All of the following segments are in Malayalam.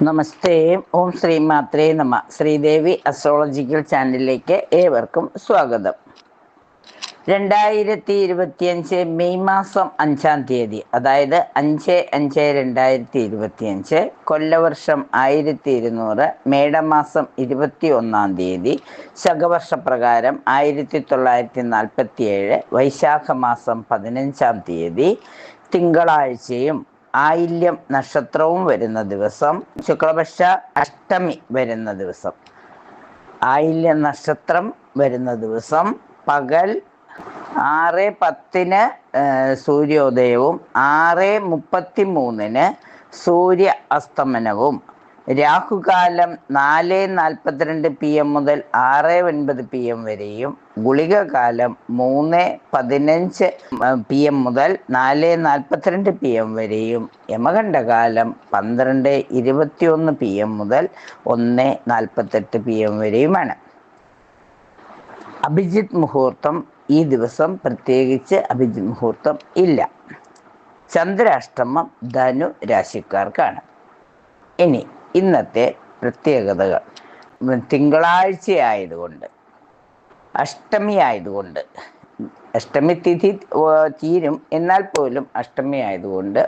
നമസ്തേ. ഓം ശ്രീ മാത്രേ നമ. ശ്രീദേവി അസ്ട്രോളജിക്കൽ ചാനലിലേക്ക് ഏവർക്കും സ്വാഗതം. 2025 മെയ് മാസം 5-ാം തീയതി, അതായത് 5/5/2025, കൊല്ലവർഷം 1200, മേടമാസം 21-ാം തീയതി, ശകവർഷപ്രകാരം 1947, വൈശാഖ മാസം 15-ാം തീയതി, തിങ്കളാഴ്ചയും ആയില്യം നക്ഷത്രവും വരുന്ന ദിവസം, ശുക്ലപക്ഷ അഷ്ടമി വരുന്ന ദിവസം, ആയില്യം നക്ഷത്രം വരുന്ന ദിവസം പകൽ 6:10 സൂര്യോദയവും 6:33 സൂര്യ അസ്തമനവും, രാഹുകാലം 4:42 PM മുതൽ 6:09 PM വരെയും, ഗുളികകാലം 3:15 PM മുതൽ 4:42 PM വരെയും, യമകണ്ഠകാലം 12:21 PM മുതൽ 1:48 PM വരെയുമാണ്. അഭിജിത്ത് മുഹൂർത്തം ഈ ദിവസം പ്രത്യേകിച്ച് അഭിജിത്ത് മുഹൂർത്തം ഇല്ല. ചന്ദ്രാഷ്ടമം ധനു രാശിക്കാർക്കാണ്. ഇനി ഇന്നത്തെ പ്രത്യേകതകൾ. തിങ്കളാഴ്ചയായതുകൊണ്ട്, അഷ്ടമി ആയതുകൊണ്ട്, അഷ്ടമി തിഥി തീരും, എന്നാൽ പോലും അഷ്ടമി ആയതുകൊണ്ട്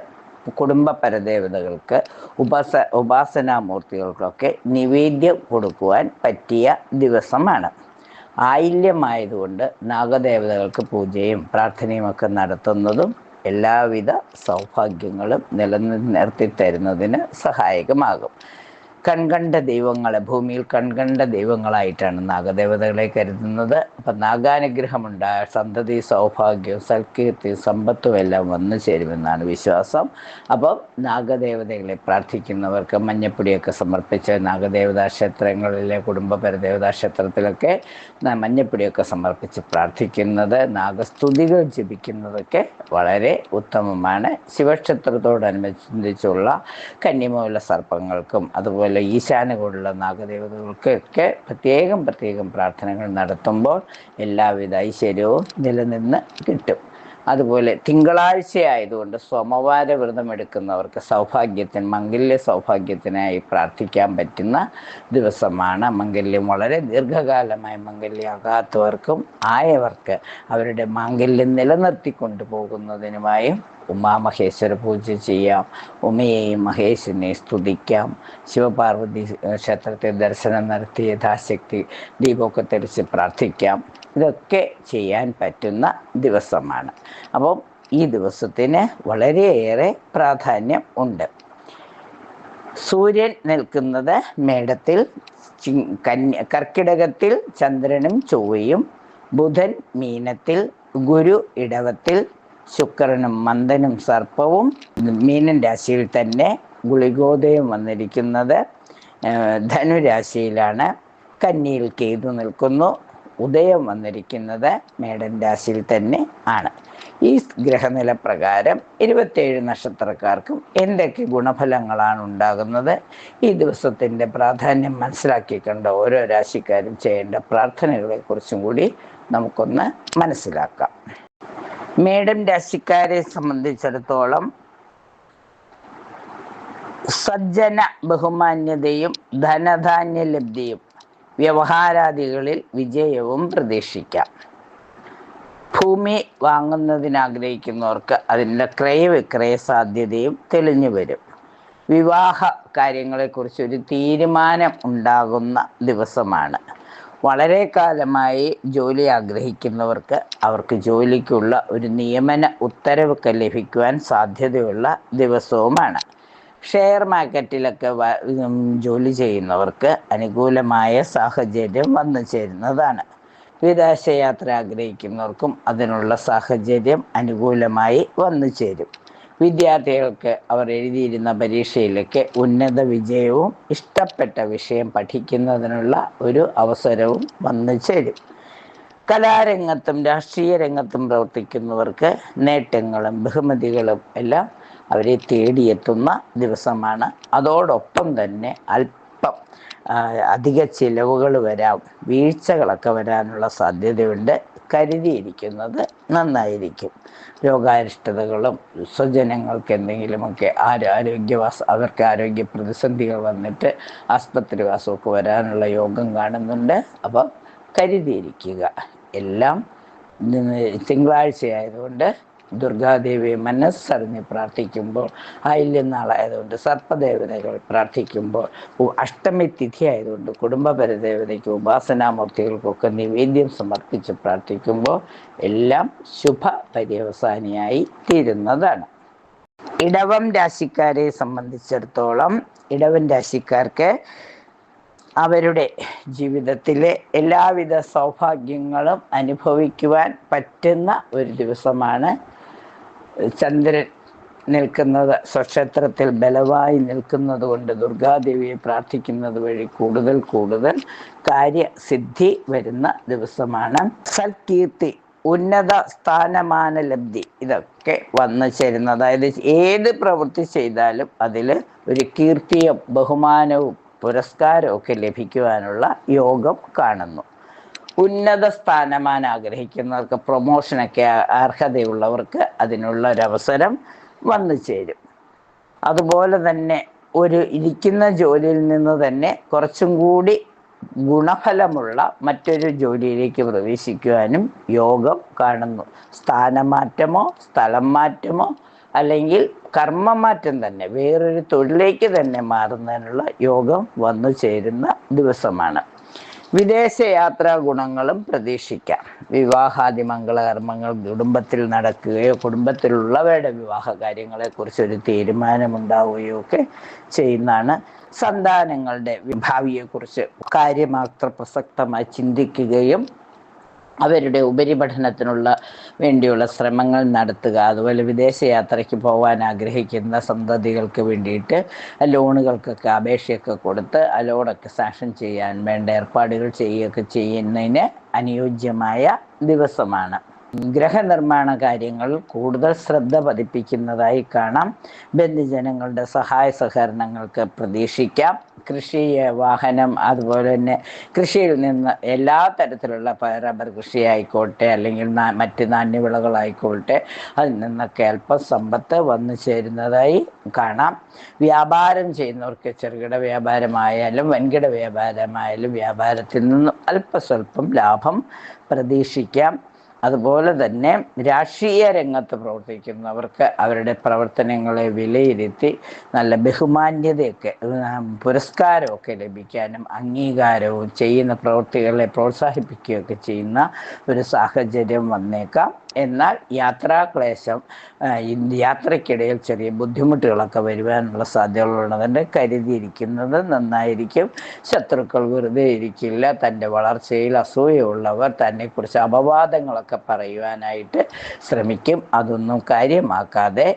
കുടുംബ പരദേവതകൾക്ക്, ഉപാസനാമൂർത്തികൾക്കൊക്കെ നിവേദ്യം കൊടുക്കുവാൻ പറ്റിയ ദിവസമാണ്. ആയില്യമായതുകൊണ്ട് നാഗദേവതകൾക്ക് പൂജയും പ്രാർത്ഥനയും ഒക്കെ നടത്തുന്നതും എല്ലാവിധ സൗഭാഗ്യങ്ങളും നിലനിർത്തി തരുന്നതിന് സഹായകമാകും. കൺകണ്ട ദൈവങ്ങളെ, ഭൂമിയിൽ കൺകണ്ട ദൈവങ്ങളായിട്ടാണ് നാഗദേവതകളെ കരുതുന്നത്. അപ്പം നാഗാനുഗ്രഹമുണ്ടായ സന്തതി സൗഭാഗ്യവും സൽകീർത്തിയും സമ്പത്തും എല്ലാം വന്നു ചേരുമെന്നാണ് വിശ്വാസം. അപ്പം നാഗദേവതകളെ പ്രാർത്ഥിക്കുന്നവർക്ക് മഞ്ഞപ്പൊടിയൊക്കെ സമർപ്പിച്ച്, നാഗദേവതാ ക്ഷേത്രങ്ങളിലെ കുടുംബ പരദേവതാ ക്ഷേത്രത്തിലൊക്കെ മഞ്ഞപ്പൊടിയൊക്കെ സമർപ്പിച്ച് പ്രാർത്ഥിക്കുന്നത്, നാഗസ്തുതികൾ ജപിക്കുന്നതൊക്കെ വളരെ ഉത്തമമാണ്. ശിവക്ഷേത്രത്തോടനുബന്ധിച്ചുള്ള കന്നിമൂല സർപ്പങ്ങൾക്കും അതുപോലെ ഈശാനകൂടുള്ള നാഗദേവതകൾക്കൊക്കെ പ്രത്യേകം പ്രാർത്ഥനകൾ നടത്തുമ്പോൾ എല്ലാവിധ ഐശ്വര്യവും നിലനിന്ന് കിട്ടും. അതുപോലെ തിങ്കളാഴ്ചയായതുകൊണ്ട് സോമവാര വ്രതം എടുക്കുന്നവർക്ക് മംഗല്യ സൗഭാഗ്യത്തിനായി പ്രാർത്ഥിക്കാൻ പറ്റുന്ന ദിവസമാണ്. മംഗല്യം വളരെ ദീർഘകാലമായി മംഗല്യമാകാത്തവർക്കും ആയവർക്ക് അവരുടെ മാംഗല്യം നിലനിർത്തിക്കൊണ്ടു പോകുന്നതിനുമായും ഉമാമഹേശ്വര പൂജ ചെയ്യാം. ഉമയെയും മഹേശ്വരനെയും സ്തുതിക്കാം. ശിവപാർവതി ക്ഷേത്രത്തിൽ ദർശനം നടത്തി യഥാശക്തി ദീപമൊക്കെ തെളിച്ച് പ്രാർത്ഥിക്കാം. ഇതൊക്കെ ചെയ്യാൻ പറ്റുന്ന ദിവസമാണ്. അപ്പം ഈ ദിവസത്തിന് വളരെയേറെ പ്രാധാന്യം ഉണ്ട്. സൂര്യൻ നിൽക്കുന്നത് മേടത്തിൽ, കർക്കിടകത്തിൽ ചന്ദ്രനും ചൊവ്വയും, ബുധൻ മീനത്തിൽ, ഗുരു ഇടവത്തിൽ, ശുക്രനും മന്ദനും സർപ്പവും, മീനൻ രാശിയിൽ തന്നെ ഗുളികോദയം വന്നിരിക്കുന്നത് ധനുരാശിയിലാണ്. കന്നിയിൽ കേതു നിൽക്കുന്നു. ഉദയം വന്നിരിക്കുന്നത് മേടൻ രാശിയിൽ തന്നെ ആണ്. ഈ ഗ്രഹനില പ്രകാരം 27 നക്ഷത്രക്കാർക്കും എന്തൊക്കെ ഗുണഫലങ്ങളാണ് ഉണ്ടാകുന്നത്, ഈ ദിവസത്തിൻ്റെ പ്രാധാന്യം മനസ്സിലാക്കിക്കൊണ്ട് ഓരോ രാശിക്കാരും ചെയ്യേണ്ട പ്രാർത്ഥനകളെ കുറിച്ചും കൂടി നമുക്കൊന്ന് മനസ്സിലാക്കാം. മേടം രാശിക്കാരെ സംബന്ധിച്ചിടത്തോളം സജ്ജന ബഹുമാന്യതയും ധനധാന്യലബ്ധിയും വ്യവഹാരാദികളിൽ വിജയവും പ്രതീക്ഷിക്കാം. ഭൂമി വാങ്ങുന്നതിനാഗ്രഹിക്കുന്നവർക്ക് അതിൻ്റെ ക്രയവിക്രയ സാധ്യതയും തെളിഞ്ഞു വരും. വിവാഹ കാര്യങ്ങളെക്കുറിച്ച് ഒരു തീരുമാനം ഉണ്ടാകുന്ന ദിവസമാണ്. വളരെ കാലമായി ജോലി ആഗ്രഹിക്കുന്നവർക്ക് അവർക്ക് ജോലിക്കുള്ള ഒരു നിയമന ഉത്തരവൊക്കെ ലഭിക്കുവാൻ സാധ്യതയുള്ള ദിവസവുമാണ്. ഷെയർ മാർക്കറ്റിലൊക്കെ ജോലി ചെയ്യുന്നവർക്ക് അനുകൂലമായ സാഹചര്യം വന്നു ചേരുന്നതാണ്. വിദേശയാത്ര ആഗ്രഹിക്കുന്നവർക്കും അതിനുള്ള സാഹചര്യം അനുകൂലമായി വന്നു ചേരും. വിദ്യാർത്ഥികൾക്ക് അവർ എഴുതിയിരുന്ന പരീക്ഷയിലൊക്കെ ഉന്നത വിജയവും ഇഷ്ടപ്പെട്ട വിഷയം പഠിക്കുന്നതിനുള്ള ഒരു അവസരവും വന്നു ചേരും. കലാരംഗത്തും രാഷ്ട്രീയ രംഗത്തും പ്രവർത്തിക്കുന്നവർക്ക് നേട്ടങ്ങളും ബഹുമതികളും എല്ലാം അവരെ തേടിയെത്തുന്ന ദിവസമാണ്. അതോടൊപ്പം തന്നെ അല്പ അല്പം അധിക ചിലവുകൾ വരാം, വീഴ്ചകളൊക്കെ വരാനുള്ള സാധ്യതയുണ്ട്. കരുതിയിരിക്കുന്നത് നന്നായിരിക്കും. രോഗാരിഷ്ടതകളും സ്വജനങ്ങൾക്ക് എന്തെങ്കിലുമൊക്കെ അവർക്ക് ആരോഗ്യ പ്രതിസന്ധികൾ വന്നിട്ട് ആസ്പത്രിവാസമൊക്കെ വരാനുള്ള യോഗം കാണുന്നുണ്ട്. അപ്പോൾ കരുതിയിരിക്കുക. എല്ലാം തിങ്കളാഴ്ചയായതുകൊണ്ട് ദുർഗാദേവിയെ മനസ്സറിഞ്ഞ് പ്രാർത്ഥിക്കുമ്പോൾ, ആയില്യനാളായതുകൊണ്ട് സർപ്പദേവതകൾ പ്രാർത്ഥിക്കുമ്പോൾ, അഷ്ടമി തിഥി ആയതുകൊണ്ട് കുടുംബപരദേവതയ്ക്ക് ഉപാസനാമൂർത്തികൾക്കൊക്കെ നിവേദ്യം സമർപ്പിച്ച് പ്രാർത്ഥിക്കുമ്പോൾ എല്ലാം ശുഭ പര്യവസാനിയായി തീരുന്നതാണ്. ഇടവം രാശിക്കാരെ സംബന്ധിച്ചിടത്തോളം ഇടവൻ രാശിക്കാർക്ക് അവരുടെ ജീവിതത്തിലെ എല്ലാവിധ സൗഭാഗ്യങ്ങളും അനുഭവിക്കുവാൻ പറ്റുന്ന ഒരു ദിവസമാണ്. ചന്ദ്രൻ നിൽക്കുന്നത് സ്വക്ഷേത്രത്തിൽ ബലമായി നിൽക്കുന്നത് കൊണ്ട് ദുർഗാദേവിയെ പ്രാർത്ഥിക്കുന്നത് വഴി കൂടുതൽ കാര്യസിദ്ധി വരുന്ന ദിവസമാണ്. സൽകീർത്തി, ഉന്നത സ്ഥാനമാന ലബ്ധി ഇതൊക്കെ വന്നു ചേരുന്ന, അതായത് ഏത് പ്രവൃത്തി ചെയ്താലും അതിൽ ഒരു കീർത്തിയും ബഹുമാനവും പുരസ്കാരമൊക്കെ ലഭിക്കുവാനുള്ള യോഗം കാണുന്നു. ഉന്നത സ്ഥാനമാനം ആഗ്രഹിക്കുന്നവർക്ക്, പ്രൊമോഷനൊക്കെ അർഹതയുള്ളവർക്ക് അതിനുള്ള ഒരവസരം വന്നു ചേരും. അതുപോലെ തന്നെ ഒരു ഇരിക്കുന്ന ജോലിയിൽ നിന്ന് തന്നെ കുറച്ചും കൂടി ഗുണഫലമുള്ള മറ്റൊരു ജോലിയിലേക്ക് പ്രവേശിക്കുവാനും യോഗം കാണുന്നു. സ്ഥാനമാറ്റമോ സ്ഥലം മാറ്റമോ അല്ലെങ്കിൽ കർമ്മമാറ്റം തന്നെ, വേറൊരു തൊഴിലേക്ക് തന്നെ മാറുന്നതിനുള്ള യോഗം വന്നു ചേരുന്ന ദിവസമാണ്. വിദേശയാത്രാ ഗുണങ്ങളും പ്രതീക്ഷിക്കാം. വിവാഹാദി മംഗളകർമ്മങ്ങൾ കുടുംബത്തിൽ നടക്കുകയോ കുടുംബത്തിലുള്ളവരുടെ വിവാഹ കാര്യങ്ങളെക്കുറിച്ച് ഒരു തീരുമാനമുണ്ടാവുകയോ ഒക്കെ ചെയ്യുന്നതാണ്. സന്താനങ്ങളുടെ ഭാവിയെക്കുറിച്ച് കാര്യമാത്ര പ്രസക്തമായി ചിന്തിക്കുകയും അവരുടെ ഉപരിപഠനത്തിനുള്ള വേണ്ടിയുള്ള ശ്രമങ്ങൾ നടത്തുക. അതുപോലെ വിദേശയാത്രയ്ക്ക് പോകാൻ ആഗ്രഹിക്കുന്ന സന്തതികൾക്ക് വേണ്ടിയിട്ട് ലോണുകൾക്കൊക്കെ അപേക്ഷയൊക്കെ കൊടുത്ത് ആ ലോണൊക്കെ സാങ്ഷൻ ചെയ്യാൻ വേണ്ട ഏർപ്പാടുകൾ ചെയ്യുകയൊക്കെ ചെയ്യുന്നതിന് അനുയോജ്യമായ ദിവസമാണ്. ഗ്രഹനിർമ്മാണ കാര്യങ്ങൾ കൂടുതൽ ശ്രദ്ധ പതിപ്പിക്കുന്നതായി കാണാം. ബന്ധുജനങ്ങളുടെ സഹായ സഹകരണങ്ങൾക്ക് പ്രതീക്ഷിക്കാം. കൃഷി, വാഹനം, അതുപോലെ തന്നെ കൃഷിയിൽ നിന്ന് എല്ലാ തരത്തിലുള്ള റബ്ബർ കൃഷി ആയിക്കോട്ടെ അല്ലെങ്കിൽ മറ്റ് നാണ്യവിളകളായിക്കോട്ടെ, അതിൽ നിന്നൊക്കെ അല്പം സമ്പത്ത് വന്നു ചേരുന്നതായി കാണാം. വ്യാപാരം ചെയ്യുന്നവർക്ക് ചെറുകിട വ്യാപാരമായാലും വൻകിട വ്യാപാരമായാലും വ്യാപാരത്തിൽ നിന്നും അല്പസ്വല്പം ലാഭം പ്രതീക്ഷിക്കാം. അതുപോലെ തന്നെ രാഷ്ട്രീയ രംഗത്ത് പ്രവർത്തിക്കുന്നവർക്ക് അവരുടെ പ്രവർത്തനങ്ങളെ വിലയിരുത്തി നല്ല ബഹുമാന്യതയൊക്കെ പുരസ്കാരമൊക്കെ ലഭിക്കാനും അംഗീകാരവും ചെയ്യുന്ന പ്രവൃത്തികളെ പ്രോത്സാഹിപ്പിക്കുകയൊക്കെ ചെയ്യുന്ന ഒരു സാഹചര്യം വന്നേക്കാം. എന്നാൽ യാത്രാക്ലേശം, യാത്രയ്ക്കിടയിൽ ചെറിയ ബുദ്ധിമുട്ടുകളൊക്കെ വരുവാനുള്ള സാധ്യതകളുള്ളതുകൊണ്ട് കരുതിയിരിക്കുന്നത് നന്നായിരിക്കും. ശത്രുക്കൾ വെറുതെ ഇരിക്കില്ല. തൻ്റെ വളർച്ചയിൽ അസൂയുള്ളവർ തന്നെക്കുറിച്ച് അപവാദങ്ങളൊക്കെ പറയുവാനായിട്ട് ശ്രമിക്കും. അതൊന്നും കാര്യമാക്കാതെ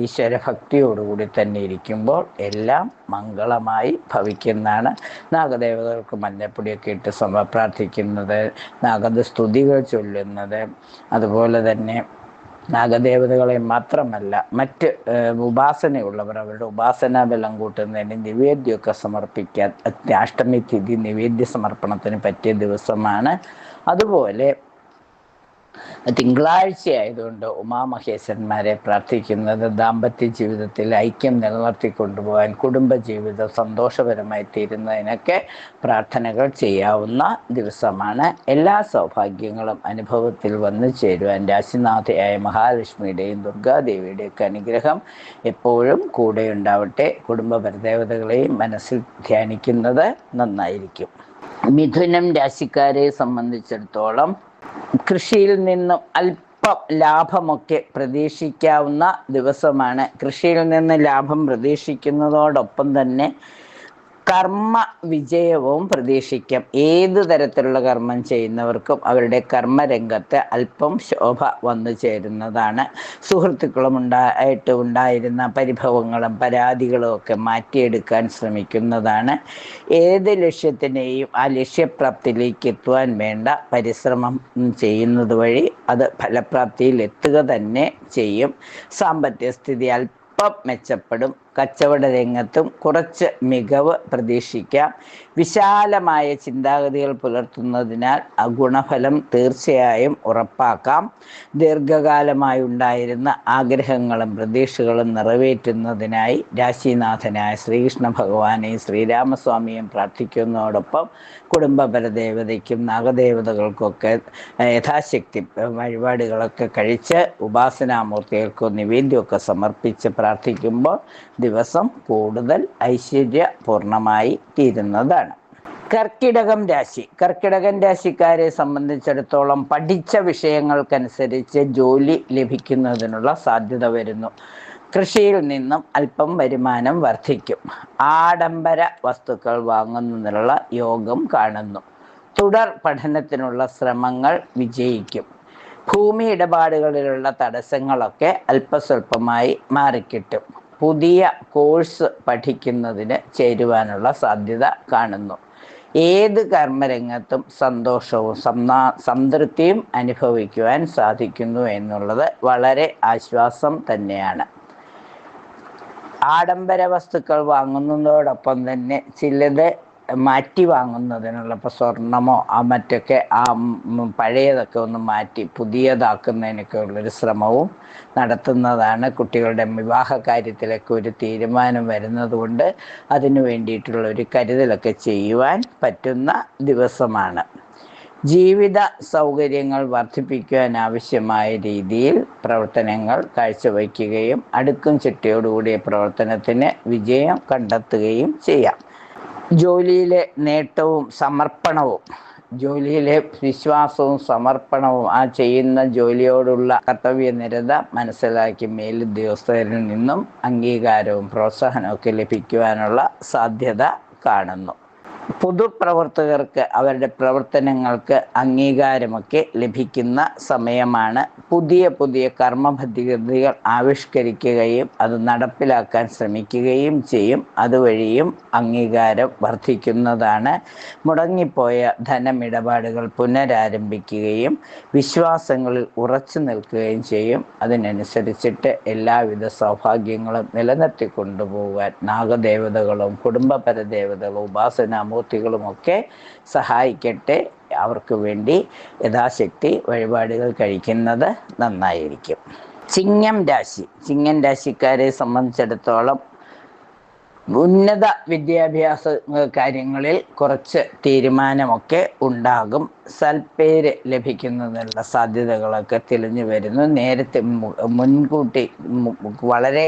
ഈശ്വരഭക്തിയോടുകൂടി തന്നെ ഇരിക്കുമ്പോൾ എല്ലാം മംഗളമായി ഭവിക്കുന്നതാണ്. നാഗദേവതകൾക്ക് മഞ്ഞപ്പൊടിയൊക്കെ ഇട്ട് പ്രാർത്ഥിക്കുന്നത്, നാഗദ സ്തുതികൾ ചൊല്ലുന്നത്, അതുപോലെ തന്നെ നാഗദേവതകളെ മാത്രമല്ല മറ്റ് ഉപാസനയുള്ളവർ അവരുടെ ഉപാസനാ ബലം കൂട്ടുന്നതിന് നിവേദ്യമൊക്കെ സമർപ്പിക്കാൻ അഷ്ടമി തിഥി നിവേദ്യ സമർപ്പണത്തിന് പറ്റിയ ദിവസമാണ്. അതുപോലെ തിങ്കളാഴ്ചയായതുകൊണ്ട് ഉമാമഹേശ്വരന്മാരെ പ്രാർത്ഥിക്കുന്നത് ദാമ്പത്യ ജീവിതത്തിൽ ഐക്യം നിലനിർത്തിക്കൊണ്ടുപോകാൻ, കുടുംബജീവിതം സന്തോഷപരമായി തീരുന്നതിനൊക്കെ പ്രാർത്ഥനകൾ ചെയ്യാവുന്ന ദിവസമാണ്. എല്ലാ സൗഭാഗ്യങ്ങളും അനുഭവത്തിൽ വന്നു ചേരുവാൻ രാശിനാഥയായ മഹാലക്ഷ്മിയുടെയും ദുർഗാദേവിയുടെയൊക്കെ അനുഗ്രഹം എപ്പോഴും കൂടെ ഉണ്ടാവട്ടെ. കുടുംബപരദേവതകളെയും മനസ്സിൽ ധ്യാനിക്കുന്നത് നന്നായിരിക്കും. മിഥുനം രാശിക്കാരെ സംബന്ധിച്ചിടത്തോളം കൃഷിയിൽ നിന്നും അല്പം ലാഭമൊക്കെ പ്രതീക്ഷിക്കാവുന്ന ദിവസമാണ്. കൃഷിയിൽ നിന്ന് ലാഭം പ്രതീക്ഷിക്കുന്നതോടൊപ്പം തന്നെ കർമ്മ വിജയവും പ്രതീക്ഷിക്കാം. ഏത് തരത്തിലുള്ള കർമ്മം ചെയ്യുന്നവർക്കും അവരുടെ കർമ്മരംഗത്ത് അല്പം ശോഭ വന്നു ചേരുന്നതാണ്. സുഹൃത്തുക്കളും ഉണ്ടായിരുന്ന പരിഭവങ്ങളും പരാതികളും ഒക്കെ മാറ്റിയെടുക്കാൻ ശ്രമിക്കുന്നതാണ്. ഏത് ലക്ഷ്യത്തിനെയും ആ ലക്ഷ്യപ്രാപ്തിയിലേക്ക് എത്തുവാൻ വേണ്ട പരിശ്രമം ചെയ്യുന്നത് വഴി അത് ഫലപ്രാപ്തിയിൽ എത്തുക തന്നെ ചെയ്യും. സാമ്പത്തിക സ്ഥിതി അല്പം മെച്ചപ്പെടും. കച്ചവട രംഗത്തും കുറച്ച് മികവ് പ്രതീക്ഷിക്കാം. വിശാലമായ ചിന്താഗതികൾ പുലർത്തുന്നതിനാൽ ഗുണഫലം തീർച്ചയായും ഉറപ്പാക്കാം. ദീർഘകാലമായി ഉണ്ടായിരുന്ന ആഗ്രഹങ്ങളും പ്രതീക്ഷകളും നിറവേറ്റുന്നതിനായി രാശിനാഥനായ ശ്രീകൃഷ്ണ ഭഗവാനെയും ശ്രീരാമസ്വാമിയും പ്രാർത്ഥിക്കുന്നതോടൊപ്പം കുടുംബപരദേവതയ്ക്കും നാഗദേവതകൾക്കൊക്കെ യഥാശക്തി വഴിപാടുകളൊക്കെ കഴിച്ച് ഉപാസനാമൂർത്തികൾക്കോ നിവേദ്യമൊക്കെ സമർപ്പിച്ച് പ്രാർത്ഥിക്കുമ്പോൾ ദിവസം കൂടുതൽ ഐശ്വര്യപൂർണമായി തീരുന്നതാണ്. കർക്കിടകം രാശിക്കാരെ സംബന്ധിച്ചിടത്തോളം പഠിച്ച വിഷയങ്ങൾക്കനുസരിച്ച് ജോലി ലഭിക്കുന്നതിനുള്ള സാധ്യത വരുന്നു. കൃഷിയിൽ നിന്നും അല്പം വരുമാനം വർദ്ധിക്കും. ആഡംബര വസ്തുക്കൾ വാങ്ങുന്നതിനുള്ള യോഗം കാണുന്നു. തുടർ പഠനത്തിനുള്ള ശ്രമങ്ങൾ വിജയിക്കും. ഭൂമി ഇടപാടുകളിലുള്ള തടസ്സങ്ങളൊക്കെ അല്പസ്വല്പമായി മാറിക്കിട്ടും. പുതിയ കോഴ്സ് പഠിക്കുന്നതിന് ചേരുവാനുള്ള സാധ്യത കാണുന്നു. ഏത് കർമ്മരംഗത്തും സന്തോഷവും സംതൃപ്തിയും അനുഭവിക്കുവാൻ സാധിക്കുന്നു എന്നുള്ളത് വളരെ ആശ്വാസം തന്നെയാണ്. ആഡംബര വസ്തുക്കൾ വാങ്ങുന്നതോടൊപ്പം തന്നെ ചിലത് മാറ്റി വാങ്ങുന്നതിനുള്ള, ഇപ്പോൾ സ്വർണമോ മറ്റൊക്കെ പഴയതൊക്കെ ഒന്ന് മാറ്റി പുതിയതാക്കുന്നതിനൊക്കെ ഉള്ളൊരു ശ്രമവും നടത്തുന്നതാണ്. കുട്ടികളുടെ വിവാഹ കാര്യത്തിലൊക്കെ ഒരു തീരുമാനം വരുന്നത് കൊണ്ട് അതിനു വേണ്ടിയിട്ടുള്ള ഒരു കരുതലൊക്കെ ചെയ്യുവാൻ പറ്റുന്ന ദിവസമാണ്. ജീവിത സൗകര്യങ്ങൾ വർദ്ധിപ്പിക്കുവാൻ ആവശ്യമായ രീതിയിൽ പ്രവർത്തനങ്ങൾ കാഴ്ചവയ്ക്കുകയും അടുക്കും ചിട്ടയോടുകൂടിയ പ്രവർത്തനത്തിന് വിജയം കണ്ടെത്തുകയും ചെയ്യാം. ജോലിയിലെ നേട്ടവും സമർപ്പണവും, ജോലിയിലെ വിശ്വാസവും സമർപ്പണവും, ആ ചെയ്യുന്ന ജോലിയോടുള്ള കർത്തവ്യനിരത മനസ്സിലാക്കി മേലുദ്യോഗസ്ഥരിൽ നിന്നും അംഗീകാരവും പ്രോത്സാഹനവും ഒക്കെ ലഭിക്കുവാനുള്ള സാധ്യത കാണുന്നു. പൊതുപ്രവർത്തകർക്ക് അവരുടെ പ്രവർത്തനങ്ങൾക്ക് അംഗീകാരമൊക്കെ ലഭിക്കുന്ന സമയമാണ്. പുതിയ കർമ്മപദ്ധതികൾ ആവിഷ്കരിക്കുകയും അത് നടപ്പിലാക്കാൻ ശ്രമിക്കുകയും ചെയ്യും. അതുവഴിയും അംഗീകാരം വർദ്ധിക്കുന്നതാണ്. മുടങ്ങിപ്പോയ ധനമിടപാടുകൾ പുനരാരംഭിക്കുകയും വിശ്വാസങ്ങളിൽ ഉറച്ചു നിൽക്കുകയും ചെയ്യും. അതിനനുസരിച്ചിട്ട് എല്ലാവിധ സൗഭാഗ്യങ്ങളും നിലനിർത്തിക്കൊണ്ടുപോകാൻ നാഗദേവതകളും കുടുംബപരദേവതകളും ഉപാസനാമൂർത്തികളുമൊക്കെ സഹായിക്കട്ടെ. അവർക്ക് വേണ്ടി യഥാശക്തി വഴിപാടുകൾ കഴിക്കുന്നത് നന്നായിരിക്കും. ചിങ്ങം രാശിക്കാരെ സംബന്ധിച്ചിടത്തോളം ഉന്നത വിദ്യാഭ്യാസ കാര്യങ്ങളിൽ കുറച്ച് തീരുമാനമൊക്കെ ഉണ്ടാകും. സൽപ്പേര് ലഭിക്കുന്നതിനുള്ള സാധ്യതകളൊക്കെ തെളിഞ്ഞു വരുന്നു. നേരത്തെ മുൻകൂട്ടി വളരെ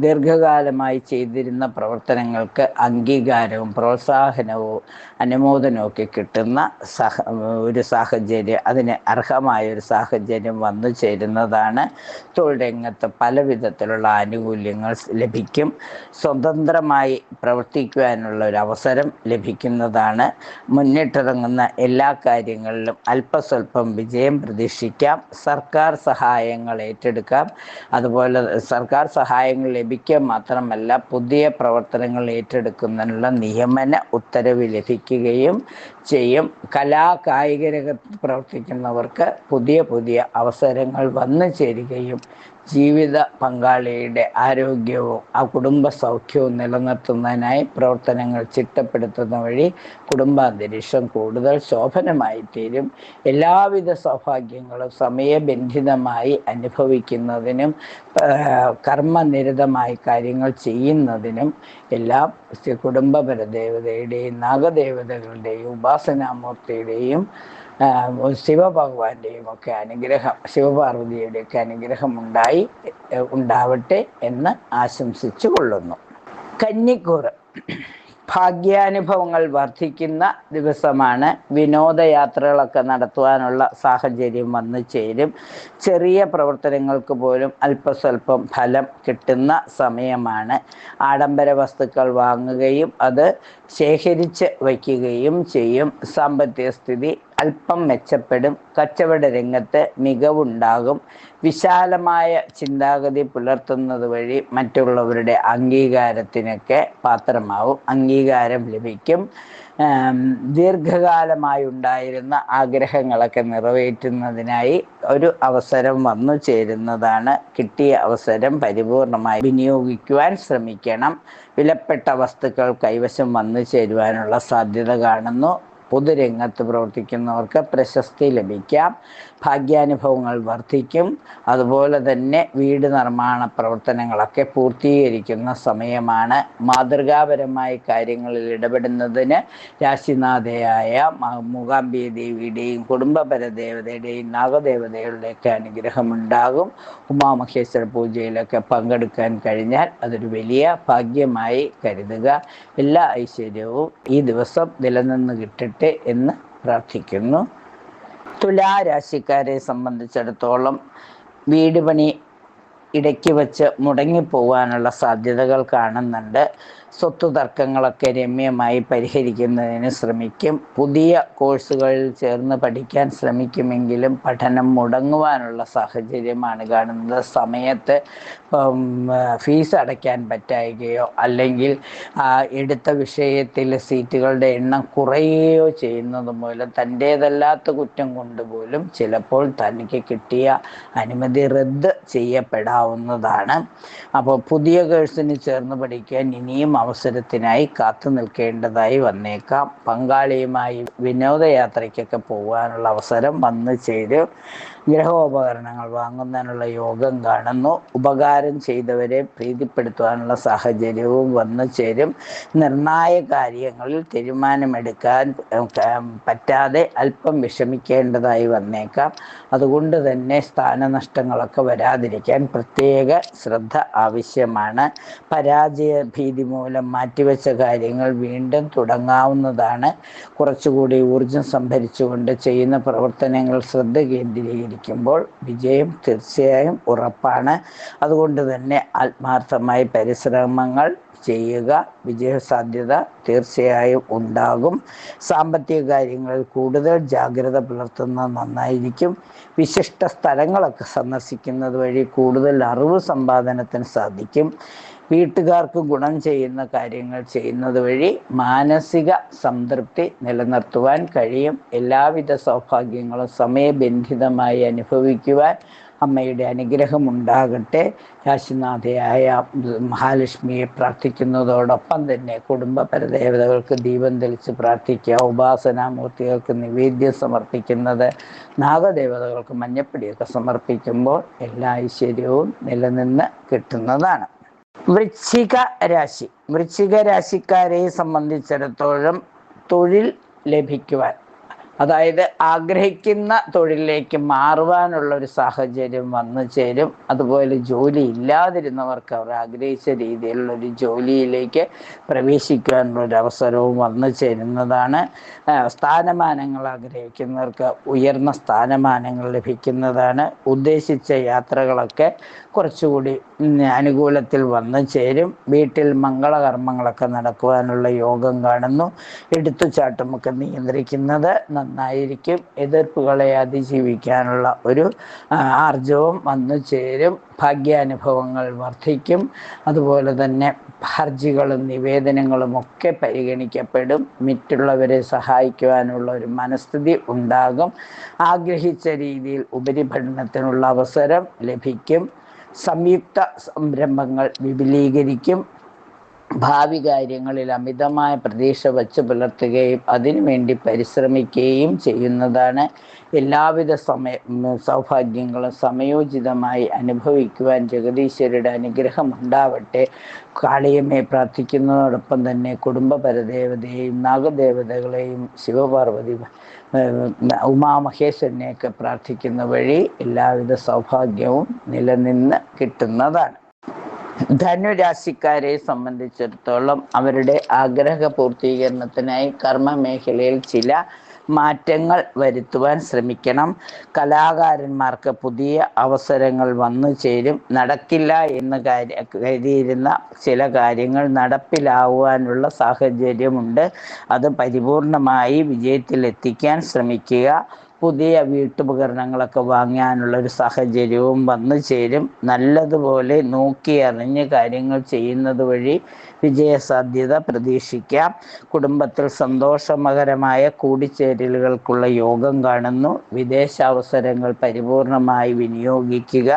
ദീർഘകാലമായി ചെയ്തിരുന്ന പ്രവർത്തനങ്ങൾക്ക് അംഗീകാരവും പ്രോത്സാഹനവും അനുമോദനവും ഒക്കെ കിട്ടുന്ന ഒരു സാഹചര്യം, അതിന് അർഹമായൊരു സാഹചര്യം വന്നു ചേരുന്നതാണ്. തൊഴിൽ രംഗത്ത് പല വിധത്തിലുള്ള ആനുകൂല്യങ്ങൾ ലഭിക്കും. സ്വതന്ത്രമായി പ്രവർത്തിക്കുവാനുള്ള ഒരു അവസരം ലഭിക്കുന്നതാണ്. മുന്നിട്ടിറങ്ങുന്ന എല്ലാ കാര്യങ്ങളിലും അല്പസ്വല്പം വിജയം പ്രതീക്ഷിക്കാം. സർക്കാർ സഹായങ്ങൾ ഏറ്റെടുക്കാം. അതുപോലെ സർക്കാർ സഹായങ്ങൾ ലഭിക്കുക മാത്രമല്ല, പുതിയ പ്രവർത്തനങ്ങൾ ഏറ്റെടുക്കുന്നതിനുള്ള നിയമന ഉത്തരവ് ലഭിക്കുകയും ചെയ്യും. കായിക രംഗത്ത് പ്രവർത്തിക്കുന്നവർക്ക് പുതിയ അവസരങ്ങൾ വന്നു ചേരുകയും ജീവിത പങ്കാളിയുടെ ആരോഗ്യവും ആ കുടുംബ സൗഖ്യവും നിലനിർത്തുന്നതിനായി പ്രവർത്തനങ്ങൾ ചിട്ടപ്പെടുത്തുന്ന വഴി കുടുംബാന്തരീക്ഷം കൂടുതൽ ശോഭനമായി തീരും. എല്ലാവിധ സൗഭാഗ്യങ്ങളും സമയബന്ധിതമായി അനുഭവിക്കുന്നതിനും കർമ്മനിരതമായി കാര്യങ്ങൾ ചെയ്യുന്നതിനും എല്ലാം കുടുംബപരദേവതയുടെയും നാഗദേവതകളുടെയും ഉപാസനാമൂർത്തിയുടെയും ശിവഭഗവാന്റെയും ഒക്കെ അനുഗ്രഹം, ശിവപാർവതിയുടെയൊക്കെ അനുഗ്രഹം ഉണ്ടാവട്ടെ എന്ന് ആശംസിച്ചു കൊള്ളുന്നു. കന്നിക്കൂറ് ഭാഗ്യാനുഭവങ്ങൾ വർദ്ധിക്കുന്ന ദിവസമാണ്. വിനോദയാത്രകളൊക്കെ നടത്തുവാനുള്ള സാഹചര്യം വന്നു ചേരും. ചെറിയ പ്രവർത്തനങ്ങൾക്ക് പോലും അല്പസ്വല്പം ഫലം കിട്ടുന്ന സമയമാണ്. ആഡംബര വസ്തുക്കൾ വാങ്ങുകയും അത് ശേഖരിച്ച് വയ്ക്കുകയും ചെയ്യും. സാമ്പത്തിക സ്ഥിതി അല്പം മെച്ചപ്പെടും. കച്ചവട രംഗത്ത് മികവുണ്ടാകും. വിശാലമായ ചിന്താഗതി പുലർത്തുന്നത് വഴി മറ്റുള്ളവരുടെ അംഗീകാരത്തിനൊക്കെ പാത്രമാവും. അംഗീകാരം ലഭിക്കും. ദീർഘകാലമായി ഉണ്ടായിരുന്ന ആഗ്രഹങ്ങളൊക്കെ നിറവേറ്റുന്നതിനായി ഒരു അവസരം വന്നു ചേരുന്നതാണ്. കിട്ടിയ അവസരം പരിപൂർണമായി വിനിയോഗിക്കുവാൻ ശ്രമിക്കണം. വിലപ്പെട്ട വസ്തുക്കൾ കൈവശം വന്നു ചേരുവാനുള്ള സാധ്യത കാണുന്നു. പൊതുരംഗത്ത് പ്രവർത്തിക്കുന്നവർക്ക് പ്രശസ്തി ലഭിക്കാം. ഭാഗ്യാനുഭവങ്ങൾ വർദ്ധിക്കും. അതുപോലെ തന്നെ വീട് നിർമ്മാണ പ്രവർത്തനങ്ങളൊക്കെ പൂർത്തീകരിക്കുന്ന സമയമാണ്. മാതൃകാപരമായ കാര്യങ്ങളിൽ ഇടപെടുന്നതിന് രാശിനാഥയായ മൂകാംബിക ദേവിയുടെയും കുടുംബപര ദേവതയുടെയും നാഗദേവതകളുടെയൊക്കെ അനുഗ്രഹമുണ്ടാകും. ഉമാമഹേശ്വര പൂജയിലൊക്കെ പങ്കെടുക്കാൻ കഴിഞ്ഞാൽ അതൊരു വലിയ ഭാഗ്യമായി കരുതുക. എല്ലാ ഐശ്വര്യവും ഈ ദിവസം നിലനിന്ന് കിട്ടട്ടെ എന്ന് പ്രാർത്ഥിക്കുന്നു. തുലാരാശിക്കാരെ സംബന്ധിച്ചിടത്തോളം വീട് പണി ഇടയ്ക്ക് വെച്ച് മുടങ്ങിപ്പോകാനുള്ള സാധ്യതകൾ കാണുന്നുണ്ട്. സ്വത്ത് തർക്കങ്ങളൊക്കെ രമ്യമായി പരിഹരിക്കുന്നതിന് ശ്രമിക്കും. പുതിയ കോഴ്സുകളിൽ ചേർന്ന് പഠിക്കാൻ ശ്രമിക്കുമെങ്കിലും പഠനം മുടങ്ങുവാനുള്ള സാഹചര്യമാണ് കാണുന്നത്. സമയത്ത് ഫീസ് അടയ്ക്കാൻ പറ്റായികയോ അല്ലെങ്കിൽ എടുത്ത വിഷയത്തിൽ സീറ്റുകളുടെ എണ്ണം കുറയുകയോ ചെയ്യുന്നത് മൂലം തൻ്റേതല്ലാത്ത കുറ്റം കൊണ്ടുപോലും ചിലപ്പോൾ തനിക്ക് കിട്ടിയ അനുമതി റദ്ദ് ചെയ്യപ്പെടാവുന്നതാണ്. അപ്പോൾ പുതിയ കോഴ്സിന് ചേർന്ന് പഠിക്കാൻ ഇനിയും അവസരത്തിനായി കാത്തു നിൽക്കേണ്ടതായി വന്നേക്കാം. പങ്കാളിയുമായി വിനോദയാത്രയ്ക്കൊക്കെ പോകാനുള്ള അവസരം വന്നു ചേരും. ഗ്രഹോപകരണങ്ങൾ വാങ്ങുന്നതിനുള്ള യോഗം കാണുന്നു. ഉപകാരം ചെയ്തവരെ പ്രീതിപ്പെടുത്തുവാനുള്ള സാഹചര്യവും വന്നു ചേരും. നിർണായക കാര്യങ്ങളിൽ തീരുമാനമെടുക്കാൻ പറ്റാതെ അല്പം വിഷമിക്കേണ്ടതായി വന്നേക്കാം. അതുകൊണ്ട് തന്നെ സ്ഥാനനഷ്ടങ്ങളൊക്കെ വരാതിരിക്കാൻ പ്രത്യേക ശ്രദ്ധ ആവശ്യമാണ്. പരാജയ ഭീതി മൂലം മാറ്റിവെച്ച കാര്യങ്ങൾ വീണ്ടും തുടങ്ങാവുന്നതാണ്. കുറച്ചുകൂടി ഊർജം സംഭരിച്ചുകൊണ്ട് ചെയ്യുന്ന പ്രവർത്തനങ്ങൾ ശ്രദ്ധ കേന്ദ്രീകരിക്കുമ്പോൾ വിജയം തീർച്ചയായും ഉറപ്പാണ്. അതുകൊണ്ട് തന്നെ ആത്മാർത്ഥമായി പരിശ്രമങ്ങൾ ചെയ്യുക. വിജയസാധ്യത തീർച്ചയായും ഉണ്ടാകും. സാമ്പത്തിക കാര്യങ്ങളിൽ കൂടുതൽ ജാഗ്രത പുലർത്തുന്നത് നന്നായിരിക്കും. വിശിഷ്ട സ്ഥലങ്ങളൊക്കെ സന്ദർശിക്കുന്നത് വഴി കൂടുതൽ അറിവ് സമ്പാദനത്തിന് സാധിക്കും. വീട്ടുകാർക്ക് ഗുണം ചെയ്യുന്ന കാര്യങ്ങൾ ചെയ്യുന്നത് വഴി മാനസിക സംതൃപ്തി നിലനിർത്തുവാൻ കഴിയും. എല്ലാവിധ സൗഭാഗ്യങ്ങളും സമയബന്ധിതമായി അനുഭവിക്കുവാൻ അമ്മയുടെ അനുഗ്രഹം ഉണ്ടാകട്ടെ. രാശിനാഥയായ മഹാലക്ഷ്മിയെ പ്രാർത്ഥിക്കുന്നതോടൊപ്പം തന്നെ കുടുംബപര ദേവതകൾക്ക് ദീപം തെളിച്ച് പ്രാർത്ഥിക്കുക. ഉപാസനാമൂർത്തികൾക്ക് നിവേദ്യം സമർപ്പിക്കുന്നത്, നാഗദേവതകൾക്ക് മഞ്ഞപ്പൊടിയൊക്കെ സമർപ്പിക്കുമ്പോൾ എല്ലാ ഐശ്വര്യവും നിലനിന്ന് കിട്ടുന്നതാണ്. വൃശ്ചിക രാശി. വൃശ്ചിക രാശിക്കാരെ സംബന്ധിച്ചിടത്തോളം തൊഴിൽ ലഭിക്കുവാൻ, അതായത് ആഗ്രഹിക്കുന്ന തൊഴിലിലേക്ക് മാറുവാനുള്ള ഒരു സാഹചര്യം വന്നു ചേരും. അതുപോലെ ജോലി ഇല്ലാതിരുന്നവർക്ക് അവർ ആഗ്രഹിച്ച രീതിയിലുള്ള ഒരു ജോലിയിലേക്ക് പ്രവേശിക്കാനുള്ള ഒരു അവസരവും വന്നു ചേരുന്നതാണ്. സ്ഥാനമാനങ്ങൾ ആഗ്രഹിക്കുന്നവർക്ക് ഉയർന്ന സ്ഥാനമാനങ്ങൾ ലഭിക്കുന്നതാണ്. ഉദ്ദേശിച്ച യാത്രകളൊക്കെ കുറച്ചുകൂടി അനുകൂലത്തിൽ വന്നു ചേരും. വീട്ടിൽ മംഗളകർമ്മങ്ങളൊക്കെ നടക്കുവാനുള്ള യോഗം കാണുന്നു. എടുത്തുചാട്ടമൊക്കെ നിയന്ത്രിക്കുന്നത് നന്നായിരിക്കും. എതിർപ്പുകളെ അതിജീവിക്കാനുള്ള ഒരു ആർജവം വന്നു ചേരും. ഭാഗ്യാനുഭവങ്ങൾ വർദ്ധിക്കും. അതുപോലെ തന്നെ ഹർജികളും നിവേദനങ്ങളും ഒക്കെ പരിഗണിക്കപ്പെടും. മറ്റുള്ളവരെ സഹായിക്കുവാനുള്ള ഒരു മനസ്ഥിതി ഉണ്ടാകും. ആഗ്രഹിച്ച രീതിയിൽ ഉപരിപഠനത്തിനുള്ള അവസരം ലഭിക്കും. സംയുക്ത സംരംഭങ്ങൾ വിപുലീകരിക്കും. ഭാവി കാര്യങ്ങളിൽ അമിതമായ പ്രതീക്ഷ വച്ച് പുലർത്തുകയും അതിനുവേണ്ടി പരിശ്രമിക്കുകയും ചെയ്യുന്നതാണ്. എല്ലാവിധ സൗഭാഗ്യങ്ങളും സമയോചിതമായി അനുഭവിക്കുവാൻ ജഗദീശ്വരുടെ അനുഗ്രഹം ഉണ്ടാവട്ടെ. കാളിയമ്മയെ പ്രാർത്ഥിക്കുന്നതോടൊപ്പം തന്നെ കുടുംബപരദേവതയെയും നാഗദേവതകളെയും ശിവപാർവതി ഉമാമഹേശ്വരനെയൊക്കെ പ്രാർത്ഥിക്കുന്ന വഴി എല്ലാവിധ സൗഭാഗ്യവും നിലനിന്ന് കിട്ടുന്നതാണ്. ധനുരാശിക്കാരെ സംബന്ധിച്ചിടത്തോളം അവരുടെ ആഗ്രഹ പൂർത്തീകരണത്തിനായി കർമ്മ മേഖലയിൽ ചില മാറ്റങ്ങൾ വരുത്തുവാൻ ശ്രമിക്കണം. കലാകാരന്മാർക്ക് പുതിയ അവസരങ്ങൾ വന്നു ചേരും. നടക്കില്ല എന്ന് കരുതിയിരുന്ന ചില കാര്യങ്ങൾ നടപ്പിലാവാനുള്ള സാഹചര്യമുണ്ട്. അത് പരിപൂർണമായി വിജയത്തിലെത്തിക്കാൻ ശ്രമിക്കുക. പുതിയ വീട്ടുപകരണങ്ങളൊക്കെ വാങ്ങാനുള്ള ഒരു സാഹചര്യവും വന്നു ചേരും. നല്ലതുപോലെ നോക്കി അറിഞ്ഞ് കാര്യങ്ങൾ ചെയ്യുന്നത് വഴി വിജയസാധ്യത പ്രതീക്ഷിക്കാം. കുടുംബത്തിൽ സന്തോഷകരമായ കൂടിച്ചേരലുകൾക്കുള്ള യോഗം കാണുന്നു. വിദേശാവസരങ്ങൾ പരിപൂർണമായി വിനിയോഗിക്കുക.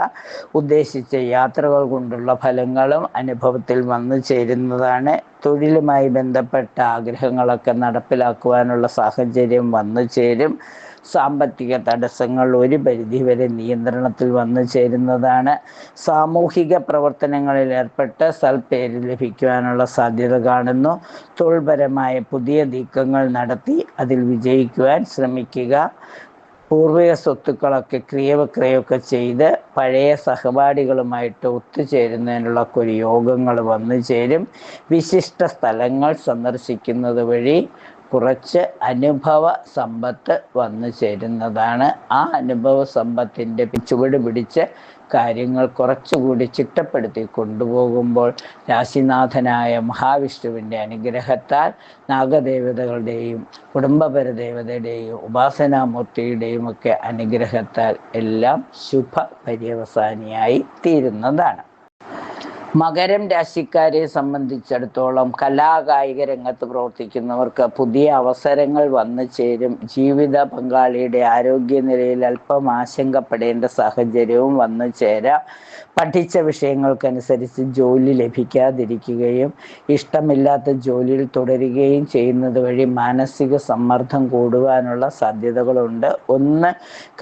ഉദ്ദേശിച്ച യാത്രകൾ കൊണ്ടുള്ള ഫലങ്ങളും അനുഭവത്തിൽ വന്നു ചേരുന്നതാണ്. തൊഴിലുമായി ബന്ധപ്പെട്ട ആഗ്രഹങ്ങളൊക്കെ നടപ്പിലാക്കുവാനുള്ള സാഹചര്യം വന്നു ചേരും. സാമ്പത്തിക തടസ്സങ്ങൾ ഒരു പരിധിവരെ നിയന്ത്രണത്തിൽ വന്നു ചേരുന്നതാണ്. സാമൂഹിക പ്രവർത്തനങ്ങളിൽ ഏർപ്പെട്ട് സൽപ്പേര് ലഭിക്കുവാനുള്ള സാധ്യത കാണുന്നു. തൊഴിൽപരമായ പുതിയ നീക്കങ്ങൾ നടത്തി അതിൽ വിജയിക്കുവാൻ ശ്രമിക്കുക. പൂർവിക സ്വത്തുക്കളൊക്കെ ക്രിയവിക്രയമൊക്കെ ചെയ്ത് പഴയ സഹപാഠികളുമായിട്ട് ഒത്തുചേരുന്നതിനുള്ള ഒരു യോഗങ്ങൾ വന്നു ചേരും. വിശിഷ്ട സ്ഥലങ്ങൾ സന്ദർശിക്കുന്നത് വഴി കുറച്ച് അനുഭവ സമ്പത്ത് വന്നു ചേരുന്നതാണ്. ആ അനുഭവ സമ്പത്തിൻ്റെ ചുവട് പിടിച്ച് കാര്യങ്ങൾ കുറച്ചുകൂടി ചിട്ടപ്പെടുത്തി കൊണ്ടുപോകുമ്പോൾ രാശിനാഥനായ മഹാവിഷ്ണുവിൻ്റെ അനുഗ്രഹത്താൽ നാഗദേവതകളുടെയും കുടുംബപരദേവതയുടെയും ഉപാസനാമൂർത്തിയുടെയും ഒക്കെ അനുഗ്രഹത്താൽ എല്ലാം ശുഭ പര്യവസാനിയായി തീരുന്നതാണ്. മകരം രാശിക്കാരെ സംബന്ധിച്ചിടത്തോളം കലാകായിക രംഗത്ത് പ്രവർത്തിക്കുന്നവർക്ക് പുതിയ അവസരങ്ങൾ വന്നു ചേരും. ജീവിത പങ്കാളിയുടെ ആരോഗ്യനിലയിൽ അല്പം ആശങ്കപ്പെടേണ്ട സാഹചര്യവും വന്നു ചേരാം. പഠിച്ച വിഷയങ്ങൾക്കനുസരിച്ച് ജോലി ലഭിക്കാതിരിക്കുകയും ഇഷ്ടമില്ലാത്ത ജോലിയിൽ തുടരുകയും ചെയ്യുന്നത് വഴി മാനസിക സമ്മർദ്ദം കൂടുവാനുള്ള സാധ്യതകളുണ്ട്. ഒന്ന്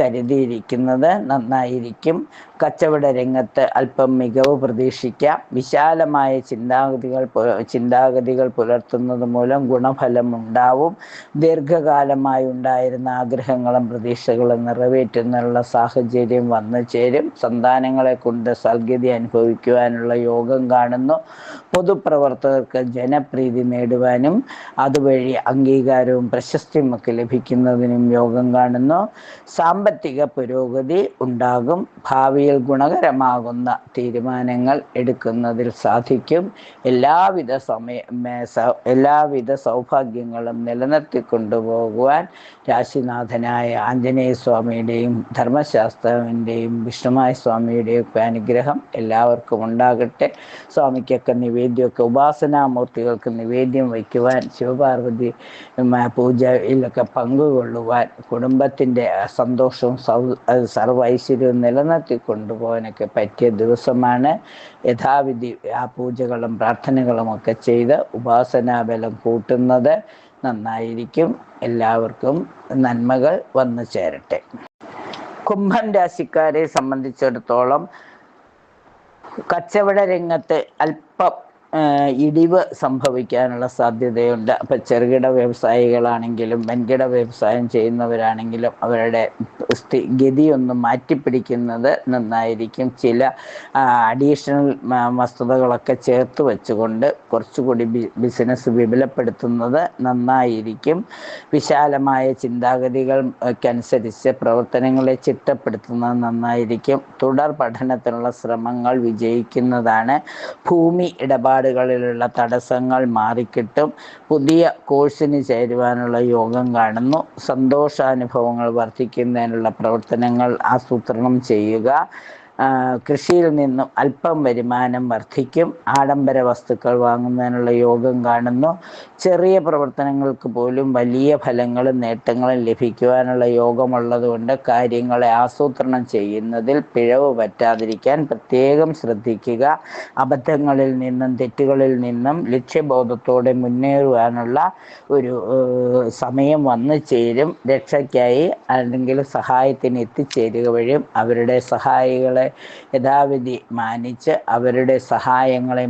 കരുതിയിരിക്കുന്നത് നന്നായിരിക്കും. കച്ചവട രംഗത്ത് അല്പം മികവ് പ്രതീക്ഷിക്കാം. വിശാലമായ ചിന്താഗതികൾ പുലർത്തുന്നത് മൂലം ഗുണഫലം ഉണ്ടാവും. ദീർഘകാലമായി ഉണ്ടായിരുന്ന ആഗ്രഹങ്ങളും പ്രതീക്ഷകളും നിറവേറ്റുന്നതിനുള്ള സാഹചര്യം വന്നു ചേരും. സന്താനങ്ങളെ കൊണ്ട് സൽഗതി അനുഭവിക്കുവാനുള്ള യോഗം കാണുന്നു. പൊതുപ്രവർത്തകർക്ക് ജനപ്രീതി നേടുവാനും അതുവഴി അംഗീകാരവും പ്രശസ്തിയും ഒക്കെ ലഭിക്കുന്നതിനും യോഗം കാണുന്നു. സാമ്പത്തിക പുരോഗതി ഉണ്ടാകും. ഭാവിയിൽ ഗുണകരമാകുന്ന തീരുമാനങ്ങൾ എടുക്കുന്നതിൽ സാധിക്കും. എല്ലാവിധ സൗഭാഗ്യങ്ങളും നിലനിർത്തിക്കൊണ്ടുപോകുവാൻ രാശിനാഥനായ ആഞ്ജനേയ സ്വാമിയുടെയും ധർമ്മശാസ്ത്രവിൻ്റെയും വിഷ്ണുമായ സ്വാമിയുടെയും ഒക്കെ അനുഗ്രഹം എല്ലാവർക്കും ഉണ്ടാകട്ടെ. സ്വാമിക്കൊക്കെ നിവേദ്യമൊക്കെ ഉപാസനാമൂർത്തികൾക്ക് നിവേദ്യം വയ്ക്കുവാൻ, ശിവപാർവതി പൂജയിലൊക്കെ പങ്കുകൊള്ളുവാൻ, കുടുംബത്തിൻ്റെ സന്തോഷവും സർവൈശ്വര്യവും നിലനിർത്തി കൊണ്ടുപോകാനൊക്കെ പറ്റിയ ദിവസമാണ്. യഥാവിധി ആ പൂജകളും പ്രാർത്ഥനകളും ഒക്കെ ചെയ്ത് ഉപാസനാബലം കൂട്ടുന്നത് നന്നായിരിക്കും. എല്ലാവർക്കും നന്മകൾ വന്നു ചേരട്ടെ. കുംഭം രാശിക്കാരെ സംബന്ധിച്ചിടത്തോളം കച്ചവട രംഗത്ത് അല്പം ഇടിവ് സംഭവിക്കാനുള്ള സാധ്യതയുണ്ട്. അപ്പം ചെറുകിട വ്യവസായികളാണെങ്കിലും വൻകിട വ്യവസായം ചെയ്യുന്നവരാണെങ്കിലും അവരുടെ ഗതിയൊന്ന് മാറ്റിപ്പിടിക്കുന്നത് നന്നായിരിക്കും. ചില അഡീഷണൽ വസ്തുതകളൊക്കെ ചേർത്ത് വെച്ചുകൊണ്ട് കുറച്ചുകൂടി ബിസിനസ് വിപുലപ്പെടുത്തുന്നത് നന്നായിരിക്കും. വിശാലമായ ചിന്താഗതികൾക്കനുസരിച്ച് പ്രവർത്തനങ്ങളെ ചിട്ടപ്പെടുത്തുന്നത് നന്നായിരിക്കും. തുടർ പഠനത്തിനുള്ള ശ്രമങ്ങൾ വിജയിക്കുന്നതാണ്. ഭൂമി ഇടപാടുകളിലുള്ള തടസ്സങ്ങൾ മാറിക്കിട്ടും. പുതിയ കോഴ്സിന് ചേരുവാനുള്ള യോഗം കാണുന്നു. സന്തോഷാനുഭവങ്ങൾ വർദ്ധിക്കുന്നതിനുള്ള പ്രവർത്തനങ്ങൾ ആസൂത്രണം ചെയ്യുക. കൃഷിയിൽ നിന്നും അല്പം വരുമാനം വർദ്ധിക്കും. ആഡംബര വസ്തുക്കൾ വാങ്ങുന്നതിനുള്ള യോഗം കാണുന്നു. ചെറിയ പ്രവർത്തനങ്ങൾക്ക് പോലും വലിയ ഫലങ്ങളും നേട്ടങ്ങളും ലഭിക്കുവാനുള്ള യോഗമുള്ളതുകൊണ്ട് കാര്യങ്ങളെ ആസൂത്രണം ചെയ്യുന്നതിൽ പിഴവ് പറ്റാതിരിക്കാൻ പ്രത്യേകം ശ്രദ്ധിക്കുക. അബദ്ധങ്ങളിൽ നിന്നും തെറ്റുകളിൽ നിന്നും ലക്ഷ്യബോധത്തോടെ മുന്നേറുവാനുള്ള ഒരു സമയം വന്നു ചേരും. രക്ഷയ്ക്കായി അല്ലെങ്കിൽ സഹായത്തിന് എത്തിച്ചേരുക വഴിയും അവരുടെ സഹായികളെ യഥാവിധി മാനിച്ച് അവരുടെ സഹായങ്ങളെ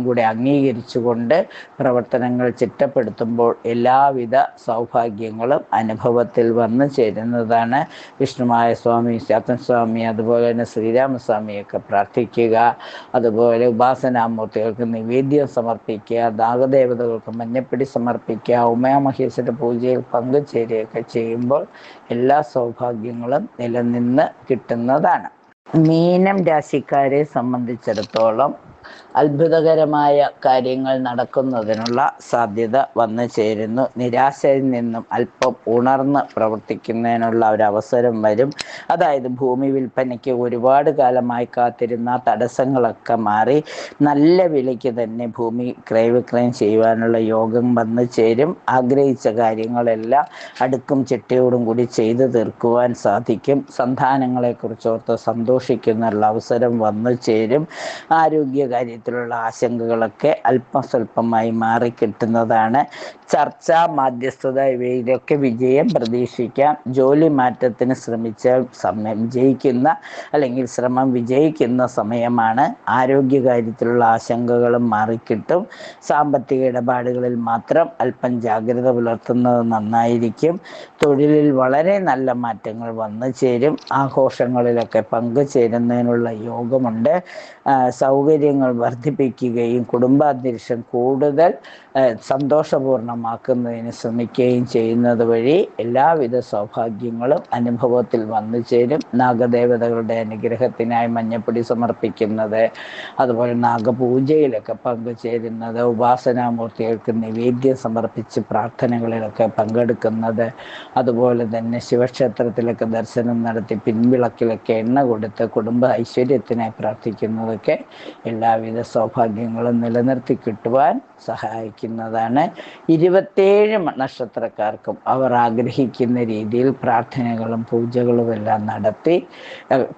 കൂടെ അംഗീകരിച്ചുകൊണ്ട് പ്രവർത്തനങ്ങൾ ചിട്ടപ്പെടുത്തുമ്പോൾ എല്ലാവിധ സൗഭാഗ്യങ്ങളും അനുഭവത്തിൽ വന്നു ചേരുന്നതാണ്. വിഷ്ണുമായ സ്വാമി, ശാത്തൻസ്വാമി, അതുപോലെ തന്നെ ശ്രീരാമസ്വാമിയൊക്കെ പ്രാർത്ഥിക്കുക. അതുപോലെ ഉപാസനാമൂർത്തികൾക്ക് നിവേദ്യം സമർപ്പിക്കുക, നാഗദേവതകൾക്ക് മഞ്ഞപ്പിടി സമർപ്പിക്കുക, ഉമാമഹേശ്വര പൂജയിൽ പങ്കുചേരുകയൊക്കെ ചെയ്യുമ്പോൾ എല്ലാ സൗഭാഗ്യങ്ങളും നിലനിന്ന് കിട്ടുന്നതാണ്. മീനം രാശിക്കാരെ സംബന്ധിച്ചിടത്തോളം അത്ഭുതകരമായ കാര്യങ്ങൾ നടക്കുന്നതിനുള്ള സാധ്യത വന്നു ചേരുന്നു. നിരാശയിൽ നിന്നും അല്പം ഉണർന്ന് പ്രവർത്തിക്കുന്നതിനുള്ള ഒരവസരം വരും. അതായത് ഭൂമി വിൽപ്പനയ്ക്ക് ഒരുപാട് കാലമായി കാത്തിരുന്ന തടസ്സങ്ങളൊക്കെ മാറി നല്ല വിലയ്ക്ക് തന്നെ ഭൂമി ക്രയവിക്രയം ചെയ്യുവാനുള്ള യോഗം വന്നു ചേരും. ആഗ്രഹിച്ച കാര്യങ്ങളെല്ലാം അടുക്കും ചിട്ടയോടും കൂടി ചെയ്തു തീർക്കുവാൻ സാധിക്കും. സന്താനങ്ങളെക്കുറിച്ചോർത്ത് സന്തോഷിക്കുന്നുള്ള അവസരം വന്നു ചേരും. ആരോഗ്യകാര്യത്തിലുള്ള ആശങ്കകളൊക്കെ അല്പം സ്വല്പമായി മാറിക്കിട്ടുന്നതാണ്. ചർച്ച, മാധ്യസ്ഥത ഇവയിലൊക്കെ വിജയം പ്രതീക്ഷിക്കാം. ജോലി മാറ്റത്തിന് ശ്രമിച്ചാൽ ശ്രമം വിജയിക്കുന്ന സമയമാണ്. ആരോഗ്യകാര്യത്തിലുള്ള ആശങ്കകളും മാറിക്കിട്ടും. സാമ്പത്തിക ഇടപാടുകളിൽ മാത്രം അല്പം ജാഗ്രത പുലർത്തുന്നത് നന്നായിരിക്കും. തൊഴിലിൽ വളരെ നല്ല മാറ്റങ്ങൾ വന്നു ചേരും. ആഘോഷങ്ങളിലൊക്കെ പങ്കുചേരുന്നതിനുള്ള യോഗമുണ്ട്. സൗകര്യങ്ങൾ വർദ്ധിപ്പിക്കുകയും കുടുംബാന്തരീക്ഷം കൂടുതൽ സന്തോഷപൂർണമാക്കുന്നതിന് ശ്രമിക്കുകയും ചെയ്യുന്നത് വഴി എല്ലാവിധ സൗഭാഗ്യങ്ങളും അനുഭവത്തിൽ വന്നു ചേരും. നാഗദേവതകളുടെ അനുഗ്രഹത്തിനായി മഞ്ഞപ്പൊടി സമർപ്പിക്കുന്നത്, അതുപോലെ നാഗപൂജയിലൊക്കെ പങ്കുചേരുന്നത്, ഉപാസനാമൂർത്തികൾക്ക് നിവേദ്യം സമർപ്പിച്ച് പ്രാർത്ഥനകളിലൊക്കെ പങ്കെടുക്കുന്നത്, അതുപോലെ തന്നെ ശിവക്ഷേത്രത്തിലൊക്കെ ദർശനം നടത്തി പിൻവിളക്കിലൊക്കെ എണ്ണ കൊടുത്ത് കുടുംബ ഐശ്വര്യത്തിനായി പ്രാർത്ഥിക്കുന്നതൊക്കെ എല്ലാവിധ സൗഭാഗ്യങ്ങളും നിലനിർത്തി കിട്ടുവാൻ സഹായിക്കുന്നതാണ്. 27 നക്ഷത്രക്കാർക്കും അവർ ആഗ്രഹിക്കുന്ന രീതിയിൽ പ്രാർത്ഥനകളും പൂജകളും എല്ലാം നടത്തി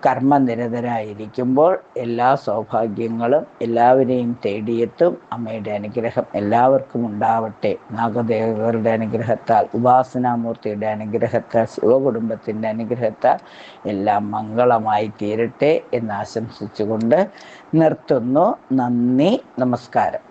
കർമ്മനിരതരായിരിക്കുമ്പോൾ എല്ലാ സൗഭാഗ്യങ്ങളും എല്ലാവരെയും തേടിയെത്തും. അമ്മയുടെ അനുഗ്രഹം എല്ലാവർക്കും ഉണ്ടാവട്ടെ. നാഗദേവതകളുടെ അനുഗ്രഹത്താൽ, ഉപാസനാമൂർത്തിയുടെ അനുഗ്രഹത്താൽ, ശിവകുടുംബത്തിൻ്റെ അനുഗ്രഹത്താൽ എല്ലാം മംഗളമായി തീരട്ടെ എന്ന് ആശംസിച്ചുകൊണ്ട് നിർത്തുന്നു. നന്ദി, നമസ്കാരം.